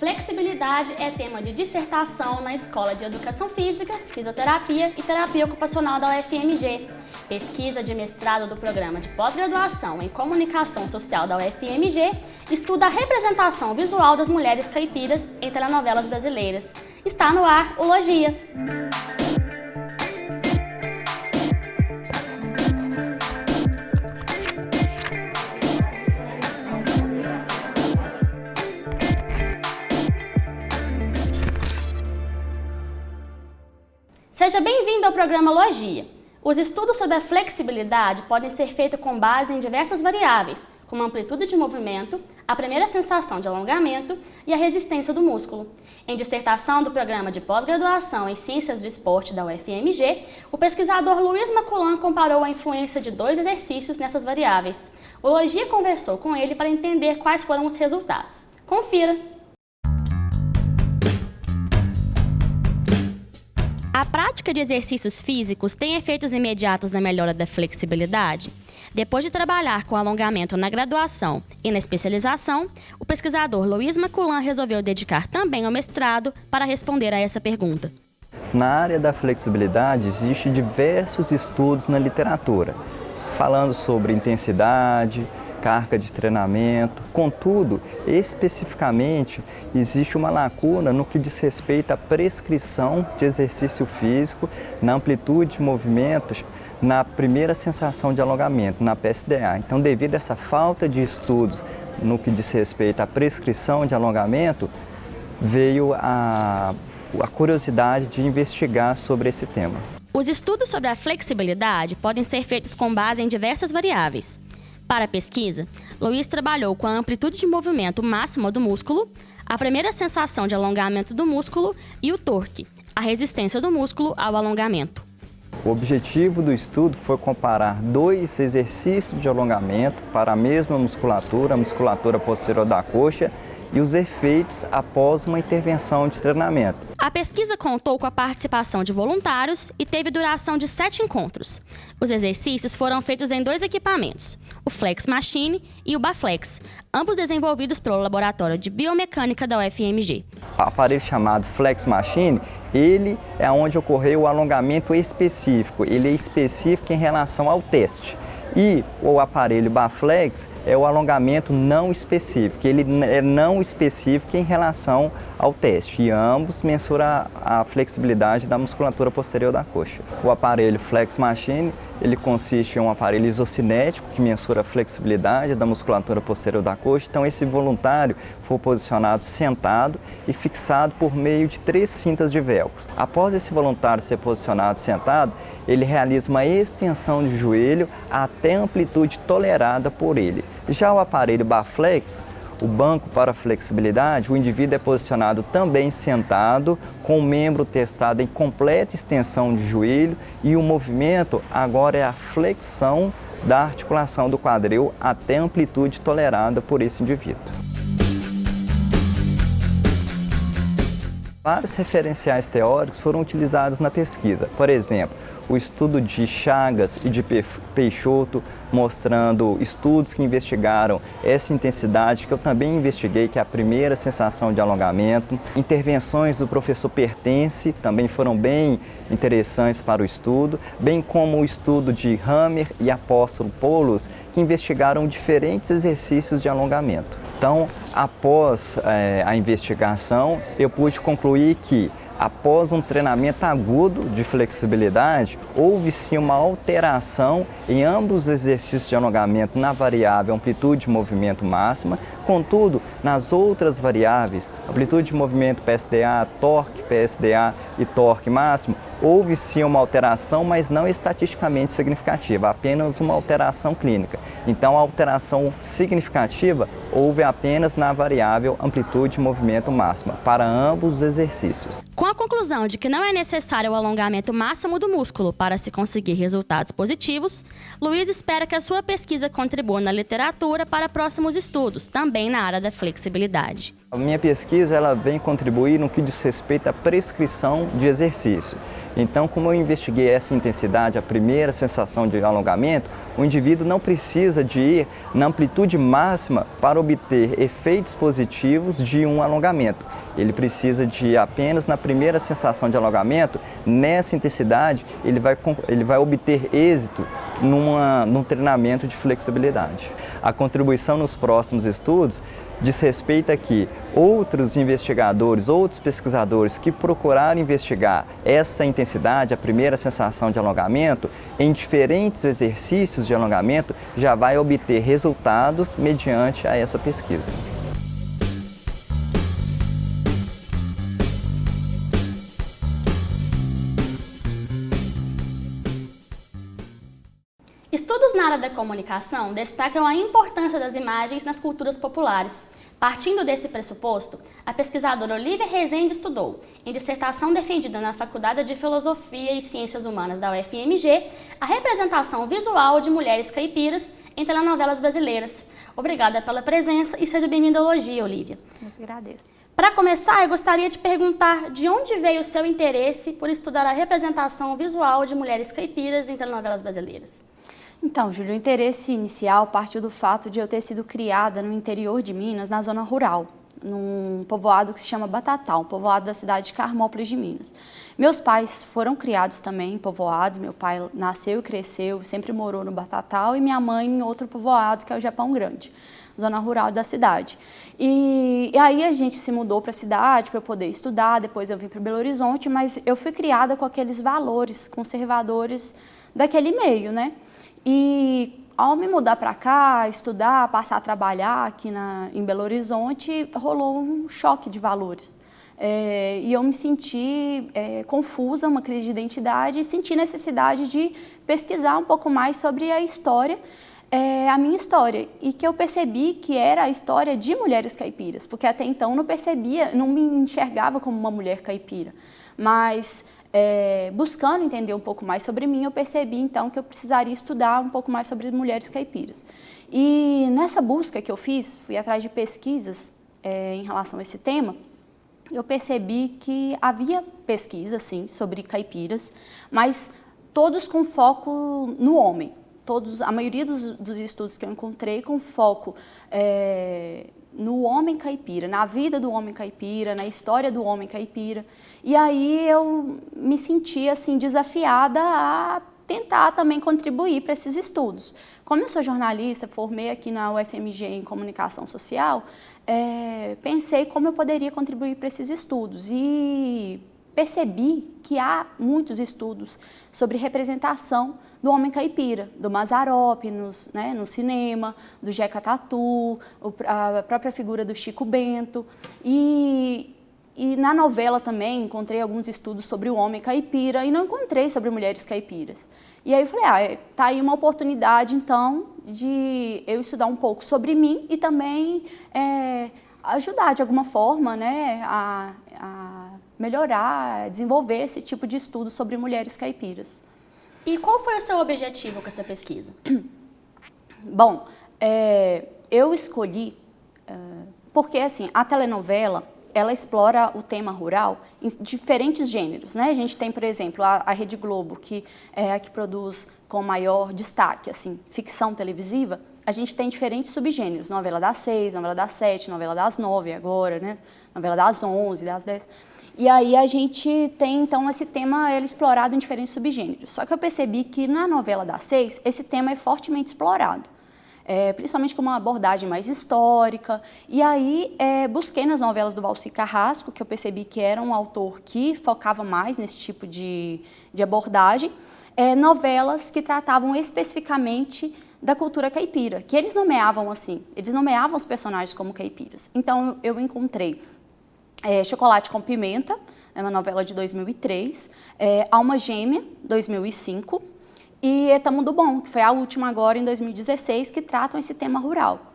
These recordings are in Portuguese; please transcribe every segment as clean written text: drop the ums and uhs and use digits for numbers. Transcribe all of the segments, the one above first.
Flexibilidade é tema de dissertação na Escola de Educação Física, Fisioterapia e Terapia Ocupacional da UFMG. Pesquisa de mestrado do Programa de Pós-Graduação em Comunicação Social da UFMG estuda a representação visual das mulheres caipiras em telenovelas brasileiras. Está no ar o Logia. Seja bem-vindo ao programa Logia. Os estudos sobre a flexibilidade podem ser feitos com base em diversas variáveis, como a amplitude de movimento, a primeira sensação de alongamento e a resistência do músculo. Em dissertação do Programa de Pós-Graduação em Ciências do Esporte da UFMG, o pesquisador Luiz Maculan comparou a influência de 2 exercícios nessas variáveis. O Logia conversou com ele para entender quais foram os resultados. Confira! A prática de exercícios físicos tem efeitos imediatos na melhora da flexibilidade? Depois de trabalhar com alongamento na graduação e na especialização, o pesquisador Luiz Maculan resolveu dedicar também ao mestrado para responder a essa pergunta. Na área da flexibilidade, existem diversos estudos na literatura, falando sobre intensidade, carga de treinamento. Contudo, especificamente, existe uma lacuna no que diz respeito à prescrição de exercício físico na amplitude de movimentos na primeira sensação de alongamento, na PSDA. Então, devido a essa falta de estudos no que diz respeito à prescrição de alongamento, veio a curiosidade de investigar sobre esse tema. Os estudos sobre a flexibilidade podem ser feitos com base em diversas variáveis. Para a pesquisa, Luiz trabalhou com a amplitude de movimento máxima do músculo, a primeira sensação de alongamento do músculo e o torque, a resistência do músculo ao alongamento. O objetivo do estudo foi comparar 2 exercícios de alongamento para a mesma musculatura, a musculatura posterior da coxa, e os efeitos após uma intervenção de treinamento. A pesquisa contou com a participação de voluntários e teve duração de 7 encontros. Os exercícios foram feitos em 2 equipamentos, o Flex Machine e o Baflex, ambos desenvolvidos pelo Laboratório de Biomecânica da UFMG. O aparelho chamado Flex Machine, ele é onde ocorreu o alongamento específico, ele é específico em relação ao teste. E o aparelho Baflex é o alongamento não específico, ele é não específico em relação ao teste e ambos mensuram a flexibilidade da musculatura posterior da coxa. O aparelho Flex Machine, ele consiste em um aparelho isocinético que mensura a flexibilidade da musculatura posterior da coxa. Então esse voluntário foi posicionado sentado e fixado por meio de 3 cintas de velcro. Após esse voluntário ser posicionado sentado, ele realiza uma extensão de joelho até a amplitude tolerada por ele. Já o aparelho Baflex, o banco para flexibilidade, o indivíduo é posicionado também sentado, com o membro testado em completa extensão de joelho e o movimento agora é a flexão da articulação do quadril até a amplitude tolerada por esse indivíduo. Vários referenciais teóricos foram utilizados na pesquisa. Por exemplo, o estudo de Chagas e de Peixoto, mostrando estudos que investigaram essa intensidade, que eu também investiguei, que é a primeira sensação de alongamento. Intervenções do professor Pertence também foram bem interessantes para o estudo, bem como o estudo de Hammer e Apóstolo Poulos, que investigaram diferentes exercícios de alongamento. Então, após a investigação, eu pude concluir que após um treinamento agudo de flexibilidade, houve sim uma alteração em ambos os exercícios de alongamento na variável amplitude de movimento máxima. Contudo, nas outras variáveis, amplitude de movimento PSDA, torque PSDA e torque máximo, houve sim uma alteração, mas não estatisticamente significativa, apenas uma alteração clínica. Então, a alteração significativa houve apenas na variável amplitude de movimento máxima, para ambos os exercícios. Com a conclusão de que não é necessário o alongamento máximo do músculo para se conseguir resultados positivos, Luiz espera que a sua pesquisa contribua na literatura para próximos estudos, também na área da flexibilidade. A minha pesquisa ela vem contribuir no que diz respeito à prescrição de exercício. Então, como eu investiguei essa intensidade, a primeira sensação de alongamento, o indivíduo não precisa de ir na amplitude máxima para obter efeitos positivos de um alongamento. Ele precisa de ir apenas na primeira sensação de alongamento, nessa intensidade, ele vai obter êxito num treinamento de flexibilidade. A contribuição nos próximos estudos diz respeito a que outros investigadores, outros pesquisadores que procuraram investigar essa intensidade, a primeira sensação de alongamento, em diferentes exercícios de alongamento, já vai obter resultados mediante a essa pesquisa. Estudos na área da comunicação destacam a importância das imagens nas culturas populares. Partindo desse pressuposto, a pesquisadora Olívia Rezende estudou, em dissertação defendida na Faculdade de Filosofia e Ciências Humanas da UFMG, a representação visual de mulheres caipiras em telenovelas brasileiras. Obrigada pela presença e seja bem-vinda ao Logia, Olívia. Eu que agradeço. Para começar, eu gostaria de perguntar de onde veio o seu interesse por estudar a representação visual de mulheres caipiras em telenovelas brasileiras? Então, Júlio, o interesse inicial partiu do fato de eu ter sido criada no interior de Minas, na zona rural, num povoado que se chama Batatal, um povoado da cidade de Carmópolis de Minas. Meus pais foram criados também em povoados, meu pai nasceu e cresceu, sempre morou no Batatal, e minha mãe em outro povoado, que é o Japão Grande, zona rural da cidade. E aí a gente se mudou para a cidade para eu poder estudar, depois eu vim para Belo Horizonte, mas eu fui criada com aqueles valores conservadores daquele meio, né? E ao me mudar para cá, estudar, passar a trabalhar aqui em Belo Horizonte, rolou um choque de valores. E eu me senti confusa, uma crise de identidade, e senti necessidade de pesquisar um pouco mais sobre a história, a minha história, e que eu percebi que era a história de mulheres caipiras, porque até então não percebia, não me enxergava como uma mulher caipira, mas buscando entender um pouco mais sobre mim, eu percebi então que eu precisaria estudar um pouco mais sobre mulheres caipiras. E nessa busca que eu fiz, fui atrás de pesquisas em relação a esse tema, eu percebi que havia pesquisas, sim, sobre caipiras, mas todos com foco no homem. A maioria dos estudos que eu encontrei com foco no homem caipira, na vida do homem caipira, na história do homem caipira. E aí eu me senti assim desafiada a tentar também contribuir para esses estudos. Como eu sou jornalista, formei aqui na UFMG em Comunicação Social, pensei como eu poderia contribuir para esses estudos e percebi que há muitos estudos sobre representação do homem caipira, do Mazzaropi no cinema, do Jeca Tatu, a própria figura do Chico Bento. E na novela também encontrei alguns estudos sobre o homem caipira e não encontrei sobre mulheres caipiras. E aí eu falei, tá aí uma oportunidade então de eu estudar um pouco sobre mim e também ajudar de alguma forma, né, a melhorar, desenvolver esse tipo de estudo sobre mulheres caipiras. E qual foi o seu objetivo com essa pesquisa? Bom, eu escolhi porque assim, a telenovela ela explora o tema rural em diferentes gêneros, né? A gente tem, por exemplo, a Rede Globo, que é a que produz com maior destaque, assim, ficção televisiva. A gente tem diferentes subgêneros, novela das 6, novela das 7, novela das 9 agora, né? Novela das 11, das 10. E aí a gente tem, então, esse tema ele explorado em diferentes subgêneros. Só que eu percebi que na novela das 6, esse tema é fortemente explorado. Principalmente com uma abordagem mais histórica. E aí busquei nas novelas do Valci Carrasco, que eu percebi que era um autor que focava mais nesse tipo de abordagem, novelas que tratavam especificamente da cultura caipira, que eles nomeavam assim, eles nomeavam os personagens como caipiras. Então eu encontrei Chocolate com Pimenta, uma novela de 2003, Alma Gêmea, 2005, e Eta Mundo Bom, que foi a última agora em 2016, que tratam esse tema rural.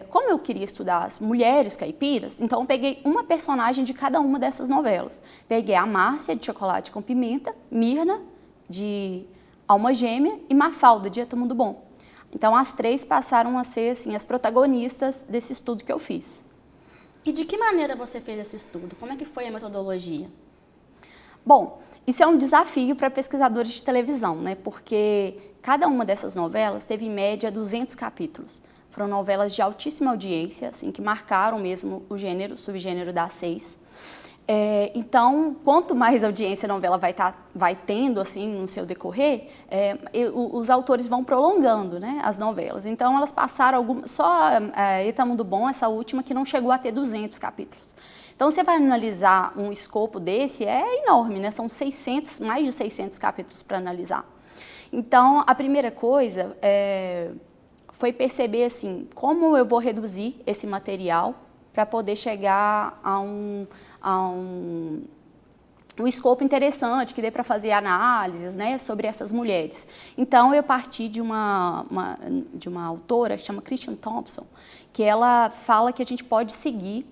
Como eu queria estudar as mulheres caipiras, então eu peguei uma personagem de cada uma dessas novelas. Peguei a Márcia, de Chocolate com Pimenta, Mirna, de Alma Gêmea, e Mafalda, de Eta Mundo Bom. Então as três passaram a ser assim, as protagonistas desse estudo que eu fiz. E de que maneira você fez esse estudo? Como é que foi a metodologia? Bom, isso é um desafio para pesquisadores de televisão, né? Porque cada uma dessas novelas teve em média 200 capítulos. Foram novelas de altíssima audiência, assim, que marcaram mesmo o gênero, o subgênero das 6. Então, quanto mais audiência a novela vai tendo assim no seu decorrer, os autores vão prolongando, né, as novelas. Então, elas passaram só Eita Mundo Bom, essa última, que não chegou a ter 200 capítulos. Então, você vai analisar um escopo desse, é enorme, né? São mais de 600 capítulos para analisar. Então, a primeira coisa foi perceber assim, como eu vou reduzir esse material para poder chegar a um escopo interessante, que dê para fazer análises, né, sobre essas mulheres. Então, eu parti de uma autora que chama Christian Thompson, que ela fala que a gente pode seguir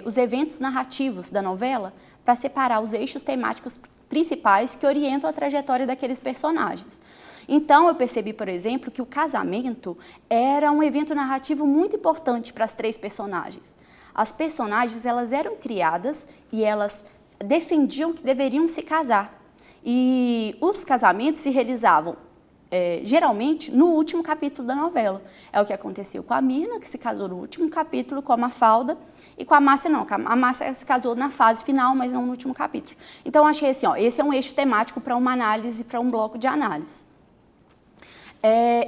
os eventos narrativos da novela para separar os eixos temáticos principais que orientam a trajetória daqueles personagens. Então, eu percebi, por exemplo, que o casamento era um evento narrativo muito importante para as 3 personagens. As personagens, elas eram criadas e elas defendiam que deveriam se casar. E os casamentos se realizavam, geralmente, no último capítulo da novela. É o que aconteceu com a Mirna, que se casou no último capítulo, com a Mafalda, e com a Márcia não. A Márcia se casou na fase final, mas não no último capítulo. Então, eu achei assim, esse é um eixo temático para uma análise, para um bloco de análise.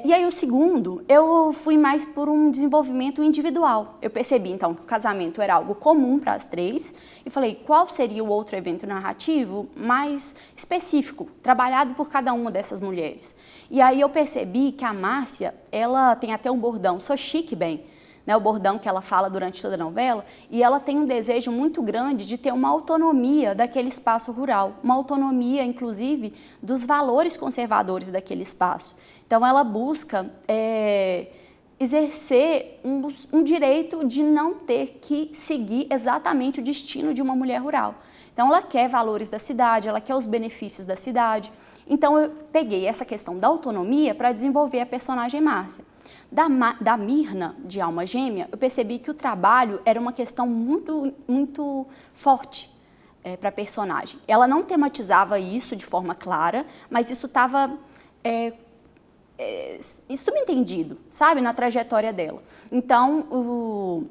E aí o segundo, eu fui mais por um desenvolvimento individual. Eu percebi então que o casamento era algo comum para as 3 e falei, qual seria o outro evento narrativo mais específico, trabalhado por cada uma dessas mulheres? E aí eu percebi que a Márcia, ela tem até um bordão, sou chique bem, né, o bordão que ela fala durante toda a novela, e ela tem um desejo muito grande de ter uma autonomia daquele espaço rural, uma autonomia, inclusive, dos valores conservadores daquele espaço. Então, ela busca exercer um direito de não ter que seguir exatamente o destino de uma mulher rural. Então, ela quer valores da cidade, ela quer os benefícios da cidade. Então, eu peguei essa questão da autonomia para desenvolver a personagem Márcia. Da Mirna, de Alma Gêmea, eu percebi que o trabalho era uma questão muito, muito forte para a personagem. Ela não tematizava isso de forma clara, mas isso estava subentendido, sabe, na trajetória dela. Então,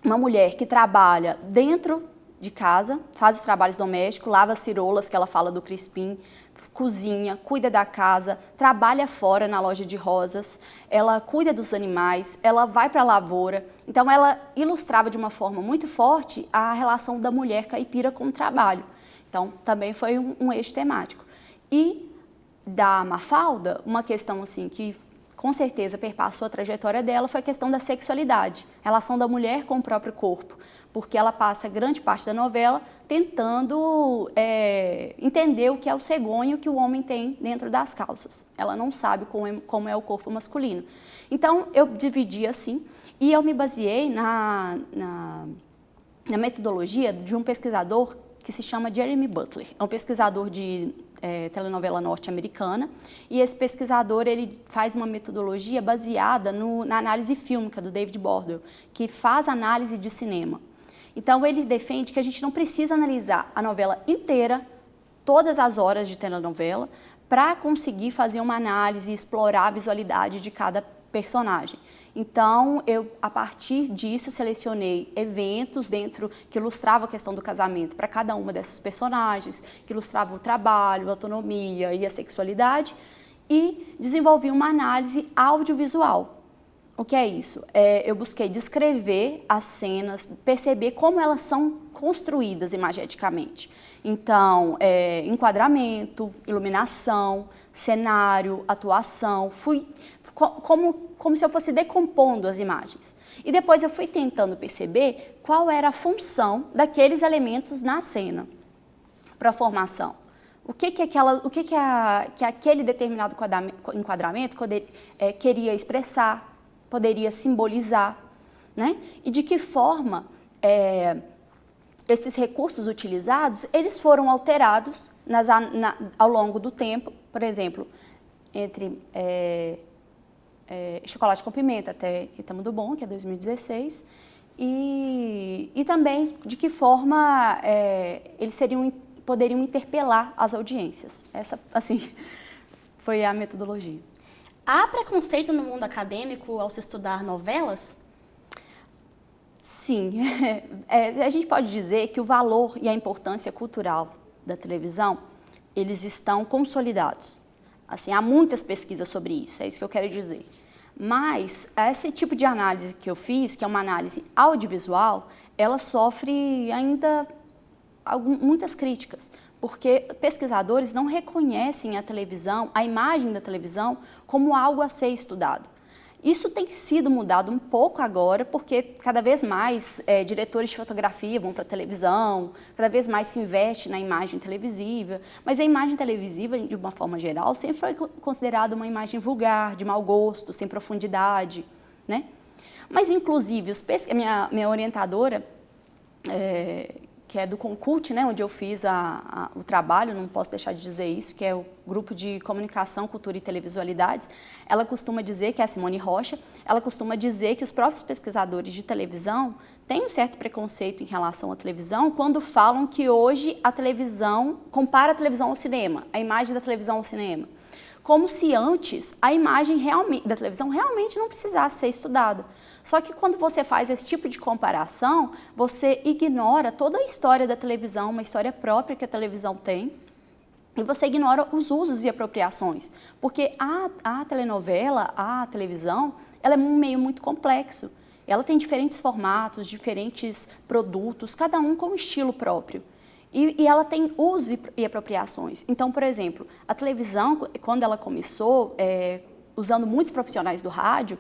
uma mulher que trabalha dentro de casa, faz os trabalhos domésticos, lava as cirolas, que ela fala do Crispim, cozinha, cuida da casa, trabalha fora na loja de rosas, ela cuida dos animais, ela vai para a lavoura. Então, ela ilustrava de uma forma muito forte a relação da mulher caipira com o trabalho. Então, também foi um eixo temático. E da Mafalda, uma questão assim que com certeza perpassou a trajetória dela foi a questão da sexualidade, relação da mulher com o próprio corpo, porque ela passa grande parte da novela tentando entender o que é o cegonho que o homem tem dentro das calças. Ela não sabe como é o corpo masculino. Então, eu dividi assim e eu me baseei na metodologia de um pesquisador que se chama Jeremy Butler. É um pesquisador de telenovela norte-americana, e esse pesquisador ele faz uma metodologia baseada na análise fílmica do David Bordwell, que faz análise de cinema. Então, ele defende que a gente não precisa analisar a novela inteira, todas as horas de telenovela, para conseguir fazer uma análise e explorar a visualidade de cada personagem. Então, eu, a partir disso, selecionei eventos que ilustravam a questão do casamento para cada uma dessas personagens, que ilustravam o trabalho, a autonomia e a sexualidade, e desenvolvi uma análise audiovisual. O que é isso? Eu busquei descrever as cenas, perceber como elas são construídas imageticamente. Então, enquadramento, iluminação, cenário, atuação, fui como se eu fosse decompondo as imagens. E depois eu fui tentando perceber qual era a função daqueles elementos na cena para a formação. O que aquele determinado enquadramento queria expressar, poderia simbolizar, né? E de que forma esses recursos utilizados, eles foram alterados ao longo do tempo, por exemplo, entre Chocolate com Pimenta até Eita Mundo Bom, que é 2016, e também de que forma eles seriam poderiam interpelar as audiências. Essa, assim, foi a metodologia. Há preconceito no mundo acadêmico ao se estudar novelas? Sim, a gente pode dizer que o valor e a importância cultural da televisão, eles estão consolidados. Assim, há muitas pesquisas sobre isso, é isso que eu quero dizer. Mas esse tipo de análise que eu fiz, que é uma análise audiovisual, ela sofre ainda muitas críticas, porque pesquisadores não reconhecem a televisão, a imagem da televisão, como algo a ser estudado. Isso tem sido mudado um pouco agora, porque cada vez mais diretores de fotografia vão para a televisão, cada vez mais se investe na imagem televisiva, mas a imagem televisiva, de uma forma geral, sempre foi considerada uma imagem vulgar, de mau gosto, sem profundidade, né? Mas, inclusive, minha orientadora, que é do Concult, né, onde eu fiz o trabalho, não posso deixar de dizer isso, que é o Grupo de Comunicação, Cultura e Televisualidades, ela costuma dizer, que é a Simone Rocha, ela costuma dizer que os próprios pesquisadores de televisão têm um certo preconceito em relação à televisão quando falam que hoje a televisão, compara a televisão ao cinema, a imagem da televisão ao cinema, como se antes a imagem da televisão realmente não precisasse ser estudada. Só que quando você faz esse tipo de comparação, você ignora toda a história da televisão, uma história própria que a televisão tem, e você ignora os usos e apropriações. Porque a telenovela, a televisão, ela é um meio muito complexo. Ela tem diferentes formatos, diferentes produtos, cada um com um estilo próprio. E ela tem usos e apropriações. Então, por exemplo, a televisão, quando ela começou, usando muitos profissionais do rádio,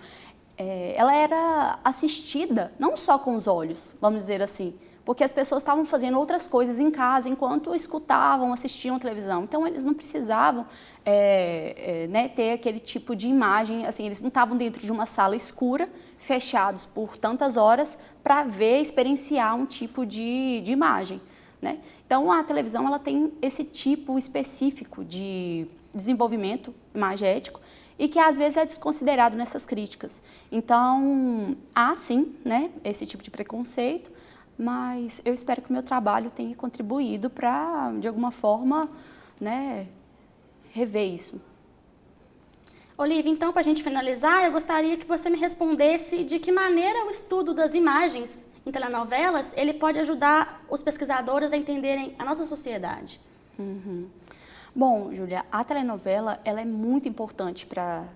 ela era assistida não só com os olhos, vamos dizer assim, porque as pessoas estavam fazendo outras coisas em casa enquanto escutavam, assistiam a televisão. Então, eles não precisavam né, ter aquele tipo de imagem, assim, eles não estavam dentro de uma sala escura, fechados por tantas horas, para ver, experienciar um tipo de imagem, né? Então, a televisão ela tem esse tipo específico de desenvolvimento imagético, e que às vezes é desconsiderado nessas críticas. Então, há sim, né, esse tipo de preconceito, mas eu espero que o meu trabalho tenha contribuído para, de alguma forma, né, rever isso. Olivia, então, para a gente finalizar, eu gostaria que você me respondesse de que maneira o estudo das imagens em telenovelas ele pode ajudar os pesquisadores a entenderem a nossa sociedade. Bom, Júlia, a telenovela ela é muito importante para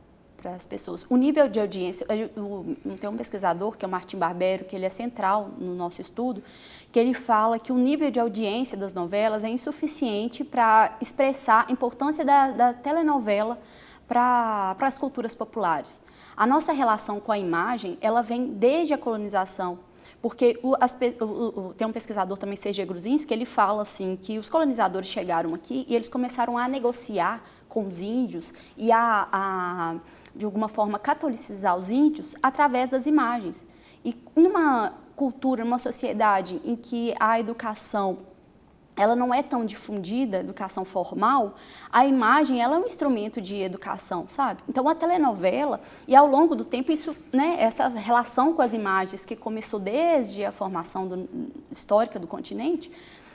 as pessoas. O nível de audiência, tem um pesquisador, que é o Martim Barbero, que ele é central no nosso estudo, que ele fala que o nível de audiência das novelas é insuficiente para expressar a importância da telenovela para as culturas populares. A nossa relação com a imagem, ela vem desde a colonização. Porque tem um pesquisador também, C.G. Gruzinski, que ele fala assim, que os colonizadores chegaram aqui e eles começaram a negociar com os índios e de alguma forma, catolicizar os índios através das imagens. E numa cultura, numa sociedade em que a educação ela não é tão difundida, educação formal, a imagem ela é um instrumento de educação, sabe? Então, a telenovela, e ao longo do tempo, isso, né, essa relação com as imagens que começou desde a formação histórica do continente,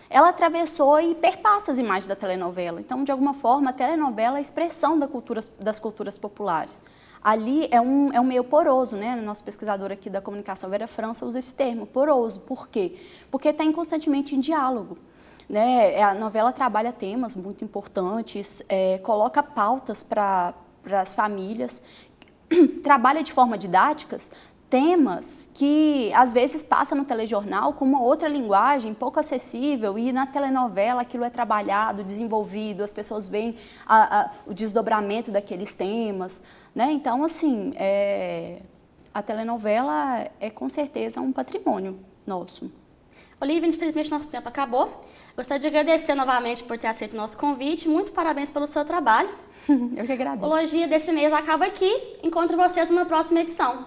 ela atravessou e perpassa as imagens da telenovela. Então, de alguma forma, a telenovela é a expressão das culturas populares. Ali é um meio poroso, né? Nosso pesquisador aqui da comunicação, Vera França, usa esse termo, poroso. Por quê? Porque está constantemente em diálogo. Né? A novela trabalha temas muito importantes, coloca pautas para as famílias, trabalha de forma didática temas que às vezes passa no telejornal com uma outra linguagem pouco acessível e na telenovela aquilo é trabalhado, desenvolvido, as pessoas veem o desdobramento daqueles temas, né? Então, assim, a telenovela é com certeza um patrimônio nosso. Olivia, infelizmente nosso tempo acabou. Gostaria de agradecer novamente por ter aceito o nosso convite. Muito parabéns pelo seu trabalho. Eu que agradeço. A Ufologia desse mês acaba aqui. Encontro vocês numa próxima edição.